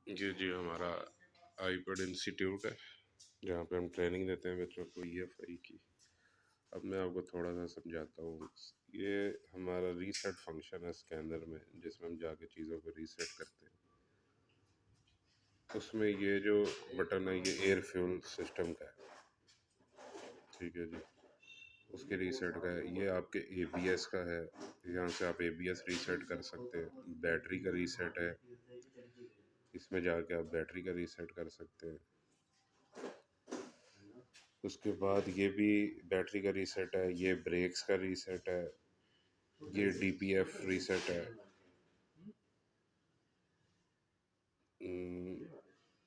ये जी हमारा iPad institute है, जहाँ पे हम ट्रेनिंग देते हैं बच्चों को ईएफआई की। अब मैं आपको थोड़ा सा समझाता हूँ। ये हमारा रीसेट फंक्शन है स्कैनर में, जिसमें हम जाके चीज़ों को रीसेट करते हैं। उसमें ये जो बटन है ये एयर फ्यूल सिस्टम का है, ठीक है जी। उसके रीसेट का है। ये आपके एबीएस का है, यहाँ से आप एबीएस रीसेट कर सकते हैं। बैटरी का रीसेट है, इसमें जाके आप बैटरी का रीसेट कर सकते हैं। उसके बाद ये भी बैटरी का रीसेट है, ये ब्रेक्स का रीसेट है, ये डीपीएफ रीसेट है।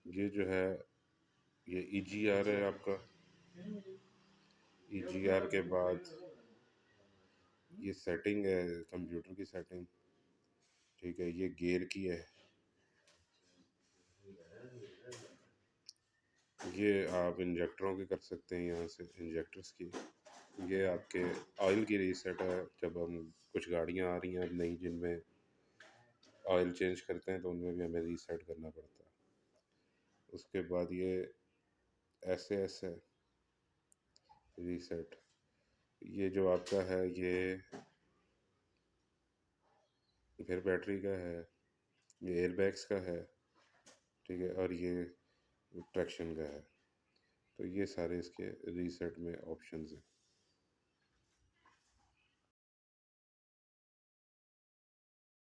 ये जो है ये ईजीआर है आपका। ईजीआर के बाद ये सेटिंग है, कंप्यूटर की सेटिंग, ठीक है। ये गियर की है। ये आप इंजेक्टरों की कर सकते हैं, यहाँ से इंजेक्टर्स की। ये आपके ऑयल की रीसेट है। जब हम कुछ गाड़ियाँ आ रही हैं अब नई जिनमें ऑयल चेंज करते हैं तो उनमें भी हमें रीसेट करना पड़ता है। उसके बाद ये एसएएस है रीसेट। ये जो आपका है ये फिर बैटरी का है, ये एयरबैग्स का है, ठीक है। और ये ट्रैक्शन का है। तो ये सारे इसके रीसेट में ऑप्शंस हैं।